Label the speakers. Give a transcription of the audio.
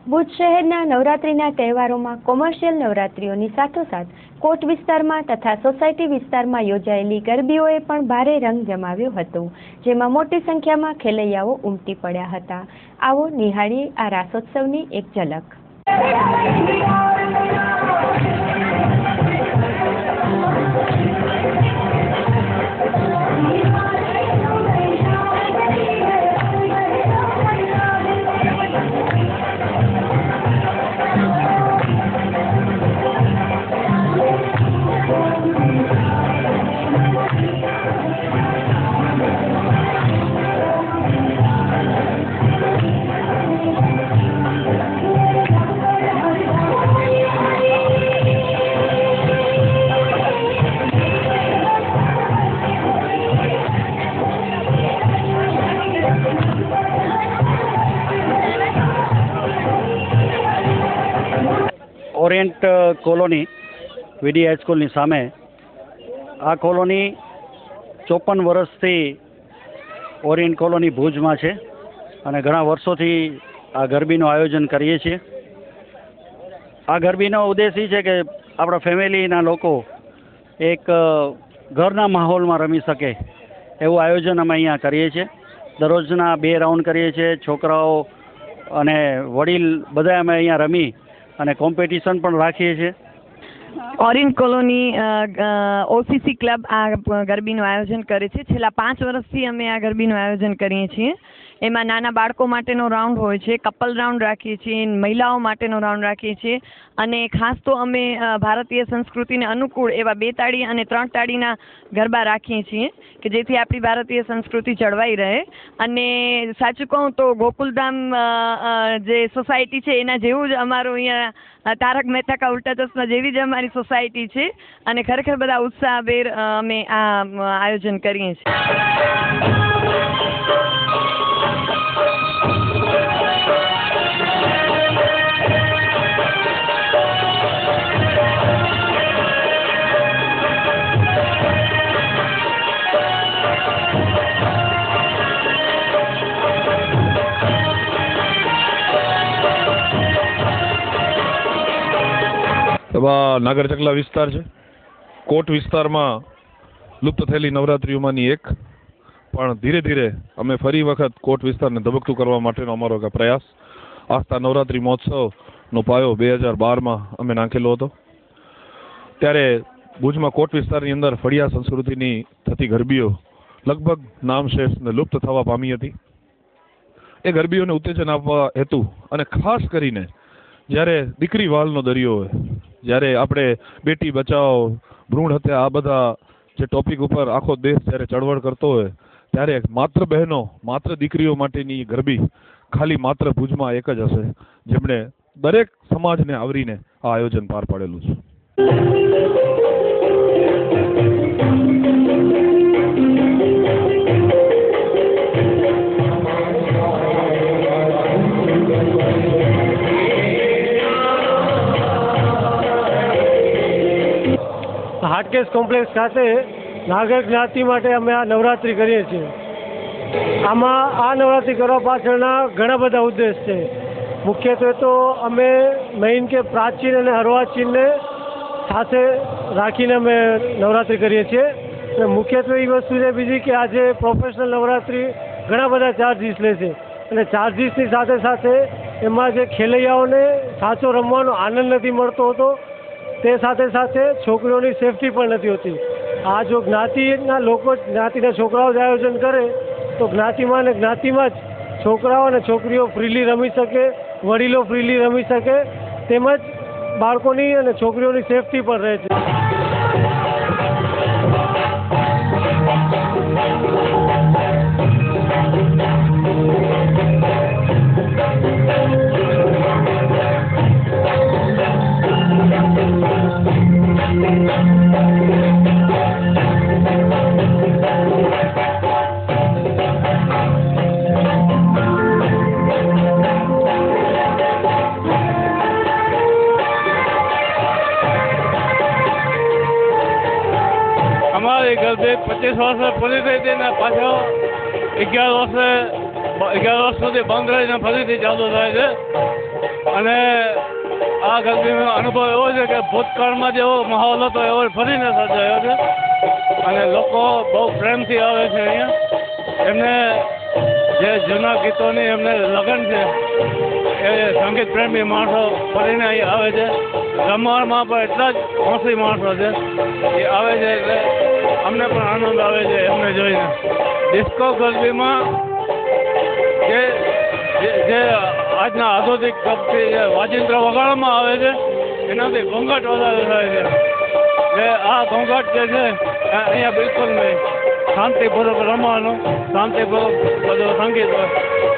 Speaker 1: ભુજ શહેરના નવરાત્રિના તહેવારોમાં કોમર્શિયલ નવરાત્રિઓની સાથોસાથ કોટ વિસ્તારમાં તથા સોસાયટી વિસ્તારમાં યોજાયેલી ગરબીઓએ પણ ભારે રંગ જમાવ્યો હતો, જેમાં મોટી સંખ્યામાં ખેલૈયાઓ ઉમટી પડ્યા હતા। આવો નિહાળીએ આ રાસોત્સવની એક ઝલક।
Speaker 2: ઓરિયન્ટ કોલોની વીડી હાઈસ્કૂલની સામે આ કોલોની 54 વર્ષથી ઓરિયન્ટ કોલોની ભુજમાં છે અને ઘણા વર્ષોથી આ ગરબીનું આયોજન કરીએ છીએ। આ ગરબીનો ઉદ્દેશ એ છે કે આપણા ફેમિલીના લોકો એક ઘરના માહોલમાં રમી શકે એવું આયોજન અમે અહીંયા કરીએ છીએ। દરરોજના 2 રાઉન્ડ કરીએ છીએ। છોકરાઓ અને વડીલ બધા અમે અહીંયા રમી અને કોમ્પિટિશન પણ રાખીએ છીએ।
Speaker 3: ઓરિયન્ટ કોલોની ઓસીસી ક્લબ આ ગરબીનું આયોજન કરે છે। છેલ્લા 5 વર્ષથી અમે આ ગરબીનું આયોજન કરીએ છીએ। એમાં નાના બાળકો માટેનો રાઉન્ડ હોય છે, કપલ રાઉન્ડ રાખીએ છીએ, મહિલાઓ માટેનો રાઉન્ડ રાખીએ છીએ અને ખાસ તો અમે ભારતીય સંસ્કૃતિને અનુકૂળ એવા 2 તાળી અને 3 તાળીના ગરબા રાખીએ છીએ કે જેથી આપણી ભારતીય સંસ્કૃતિ જળવાઈ રહે। અને સાચું કહું તો ગોકુલધામ જે સોસાયટી છે એના જેવું જ અમારું અહીંયા તારક મહેતા કા ઉલ્ટા ચશ્મા જેવી જ અમારી સોસાયટી છે અને ખરેખર બધા ઉત્સાહભેર અમે આ આયોજન કરીએ છીએ।
Speaker 4: નાગર ચકલા વિસ્તાર છે। કોટ વિસ્તારમાં લુપ્ત થયેલી નવરાત્રિઓમાંની એક, પણ ધીરે ધીરે અમે ફરી વખત કોટ વિસ્તારને ધબકતું કરવા માટેનો અમારો પ્રયાસ આસ્થા નવરાત્રિ મહોત્સવનો પાયો 2012માં અમે નાખેલો હતો। ત્યારે ભુજમાં કોટ વિસ્તારની અંદર ફળિયા સંસ્કૃતિની થતી ગરબીઓ લગભગ નામશેષ ને લુપ્ત થવા પામી હતી। એ ગરબીઓને ઉત્તેજન આપવા હેતુ અને ખાસ કરીને જ્યારે દીકરી વાલનો દરિયો હોય, જ્યારે આપણે બેટી બચાવો, ભ્રૂણ હત્યા, આ બધા જે ટોપિક ઉપર આખો દેશ જ્યારે ચળવળ કરતો હોય ત્યારે માત્ર બહેનો, માત્ર દીકરીઓ માટેની ગરબી ખાલી માત્ર ભુજમાં એક જ હશે જેમણે દરેક સમાજને આવરીને આ આયોજન પાર પાડેલું છે।
Speaker 5: હાટકેશ કોમ્પ્લેક્સ ખાતે નાગર જ્ઞાતિ માટે અમે આ નવરાત્રિ કરીએ છીએ। આમાં આ નવરાત્રિ કરવા પાછળના ઘણા બધા ઉદ્દેશ છે। મુખ્યત્વે તો અમે મેઇન કે પ્રાચીન અને અર્વાચીનને સાથે રાખીને અમે નવરાત્રિ કરીએ છીએ। અને મુખ્યત્વે એ વસ્તુ છે બીજી કે આજે પ્રોફેશનલ નવરાત્રિ ઘણા બધા ચાર્જીસ લે છે અને ચાર્જીસની સાથે સાથે એમાં જે ખેલૈયાઓને સાચો રમવાનો આનંદ નથી મળતો હોતો, તે સાથે સાથે છોકરીઓની સેફટી પણ નથી હોતી। આ જો જ્ઞાતિના લોકો, જ્ઞાતિના છોકરાઓ જ આયોજન કરે તો જ્ઞાતિમાં અને જ્ઞાતિમાં જ છોકરાઓ અને છોકરીઓ ફ્રીલી રમી શકે, વડીલો ફ્રીલી રમી શકે, તેમજ બાળકોની અને છોકરીઓની સેફટી પણ રહે છે।
Speaker 6: અમારી ગરબે 25 વર્ષ પૂરી થઈ હતી ને પાછો 11 વર્ષ સુધી બંધ રહીને ફરીથી ચાલુ થાય છે। અને આ ગરબીનો અનુભવ એવો છે કે ભૂતકાળમાં જેવો માહોલ હતો એવો ફરીને સર્જાયો છે અને લોકો બહુ પ્રેમથી આવે છે અહીંયા. એમને જે જૂના ગીતોની એમને લગન છે એ સંગીત પ્રેમી માણસો ફરીને અહીં આવે છે. રમવામાં પણ એટલા જ હોંશી માણસો છે એ આવે છે એટલે અમને પણ આનંદ આવે છે એમને જોઈને. ડિસ્કો ગરબીમાં જે આજના આધુનિક ગપથી જે વાજિંત્ર વગાડવામાં આવે છે એનાથી ઘોંઘાટ વધારે થાય છે. આ ઘોંઘાટ જે છે અહીંયા બિલકુલ નહીં. શાંતિપૂર્વક રમવાનું, શાંતિપૂર્વક બધું સંગીત હોય